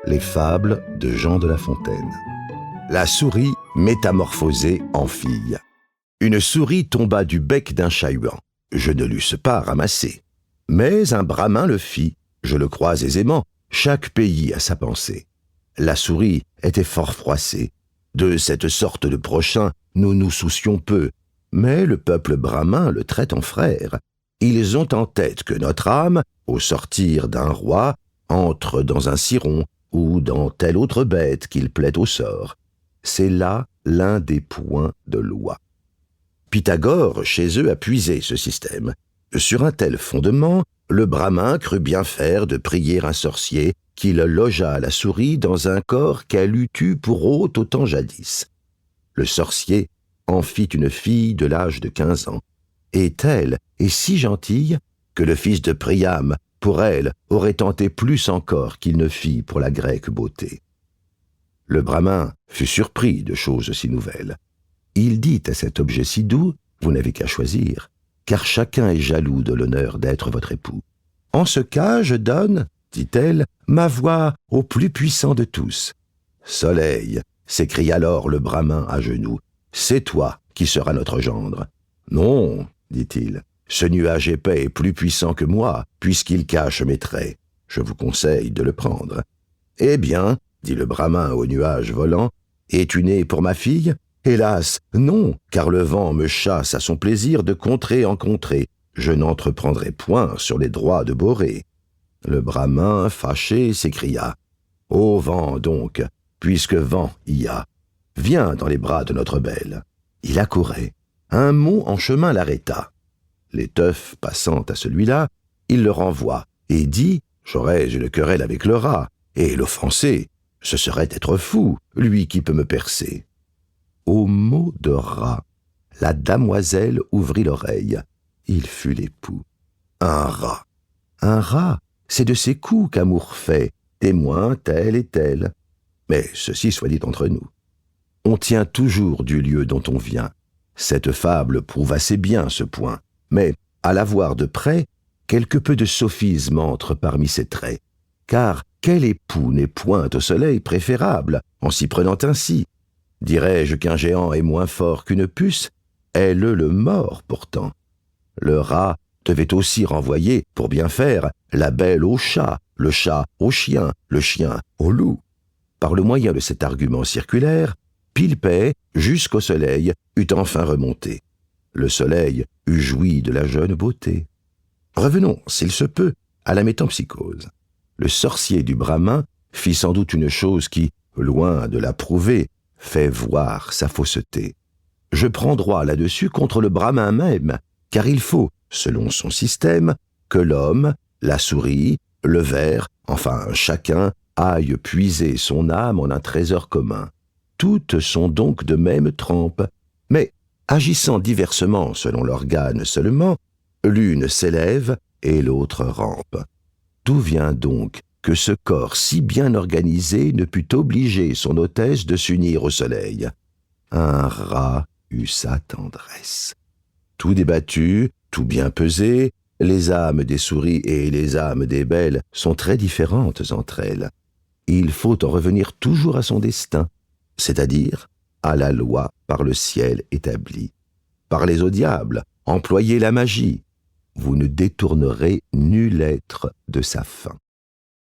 Les fables de Jean de La Fontaine. La souris métamorphosée en fille. Une souris tomba du bec d'un chat-huant. Je ne l'eusse pas ramassé. Mais un bramin le fit. Je le crois aisément. Chaque pays a sa pensée. La souris était fort froissée. De cette sorte de prochain, nous nous soucions peu. Mais le peuple bramin le traite en frère. Ils ont en tête que notre âme, au sortir d'un roi, entre dans un ciron ou dans telle autre bête qu'il plaît au sort. C'est là l'un des points de loi. Pythagore, chez eux, a puisé ce système. Sur un tel fondement, le bramin crut bien faire de prier un sorcier qui le logeât la souris dans un corps qu'elle eût eu pour hôte au temps jadis. Le sorcier en fit une fille de l'âge de 15 ans, et telle et si gentille que le fils de Priam, pour elle, aurait tenté plus encore qu'il ne fit pour la grecque beauté. Le bramin fut surpris de choses si nouvelles. Il dit à cet objet si doux, « Vous n'avez qu'à choisir, car chacun est jaloux de l'honneur d'être votre époux. En ce cas, je donne, dit-elle, ma voix au plus puissant de tous. »« Soleil, s'écria alors le bramin à genoux, c'est toi qui seras notre gendre. »« Non, dit-il, ce nuage épais est plus puissant que moi, puisqu'il cache mes traits. Je vous conseille de le prendre. »« Eh bien, dit le bramin au nuage volant, es-tu né pour ma fille ? Hélas, non, car le vent me chasse à son plaisir de contrée en contrée. Je n'entreprendrai point sur les droits de Borée. » Le bramin, fâché, s'écria, « Ô vent donc, puisque vent y a, viens dans les bras de notre belle. » Il accourait. Un mot en chemin l'arrêta. L'éteuf passant à celui-là, il le renvoie et dit « J'aurais une querelle avec le rat, et l'offenser, ce serait être fou, lui qui peut me percer. » Au mot de rat, la damoiselle ouvrit l'oreille. Il fut l'époux. Un rat. Un rat, c'est de ces coups qu'amour fait, témoin tel et tel. Mais ceci soit dit entre nous. On tient toujours du lieu dont on vient. Cette fable prouve assez bien ce point, mais, à la voir de près, quelque peu de sophisme entre parmi ses traits. Car quel époux n'est point au soleil préférable, en s'y prenant ainsi? Dirais-je qu'un géant est moins fort qu'une puce? Elle le mord pourtant. Le rat devait aussi renvoyer, pour bien faire, la belle au chat, le chat au chien, le chien au loup. Par le moyen de cet argument circulaire, Pilpay, jusqu'au soleil, eut enfin remonté. Le soleil eut joui de la jeune beauté. Revenons, s'il se peut, à la métempsycose. Le sorcier du bramin fit sans doute une chose qui, loin de la prouver, fait voir sa fausseté. Je prends droit là-dessus contre le bramin même, car il faut, selon son système, que l'homme, la souris, le ver, enfin chacun, aille puiser son âme en un trésor commun. Toutes sont donc de même trempe, mais, agissant diversement selon l'organe seulement, l'une s'élève et l'autre rampe. D'où vient donc que ce corps si bien organisé ne put obliger son hôtesse de s'unir au soleil? Un rat eut sa tendresse. Tout débattu, tout bien pesé, les âmes des souris et les âmes des belles sont très différentes entre elles. Il faut en revenir toujours à son destin, c'est-à-dire à la loi par le ciel établie. Parlez au diable, employez la magie. Vous ne détournerez nul être de sa fin.